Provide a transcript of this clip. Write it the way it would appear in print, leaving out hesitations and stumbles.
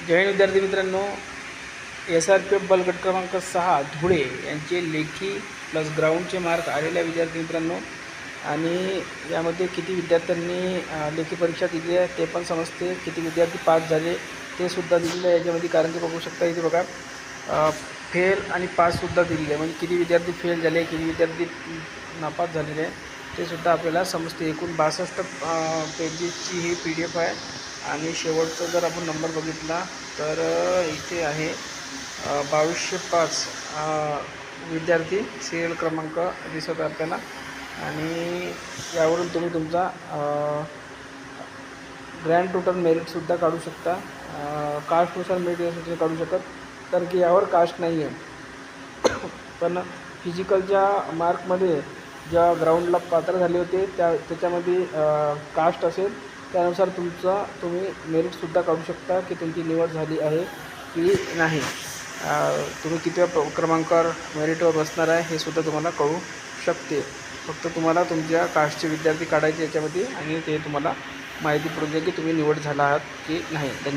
जय हिंद विद्यार्थी मित्रांनो, SRPF बलगट क्रमांक 6 धुळे यांचे लेखी प्लस ग्राउंडचे मार्क आलेल्या विद्यार्थी मित्रांनो, आणि यामध्ये किती विद्यार्थ्यांनी लेखी परीक्षा दिली आहे ते पण समजते, किती विद्यार्थी पास झाले ते सुद्धा दिलेलं आहे याच्यामध्ये. कारण की बघू शकता इथे बघा, फेल आणि पाससुद्धा दिलेले आहे. म्हणजे किती विद्यार्थी फेल झाले, किती विद्यार्थी नापास झालेले आहे ते सुद्धा आपल्याला समजते. एकूण 62 पेजेसची ही PDF आहे. आणि शेवटचा जर आपण नंबर बघितला तर इथे आहे 2205 विद्यार्थी सिरियल क्रमांक दिसत आहे आपल्याला. आणि यावरून तुम्ही तुमचा ग्रँड टोटल मेरिटसुद्धा काढू शकता. कास्टनुसार मेरिट यासाठी काढू शकत, तर की यावर कास्ट नाही आहे. पण फिजिकलच्या मार्कमध्ये ज्या ग्राउंडला पात्र झाले होते त्याच्यामध्ये कास्ट असेल त्यानुसार तुम्ही मेरिटसुद्धा काढू शकता की तुमची निवड झाली आहे की नाही. तुम्ही कितव्या क्रमांकावर मेरिटवर बसणार आहे हे सुद्धा तुम्हाला कळू शकते. फक्त तुम्हाला तुमच्या कास्टचे विद्यार्थी काढायचे याच्यामध्ये, आणि ते तुम्हाला माहिती पडू द्या की तुम्ही निवड झाला आहात की नाही. धन्यवाद.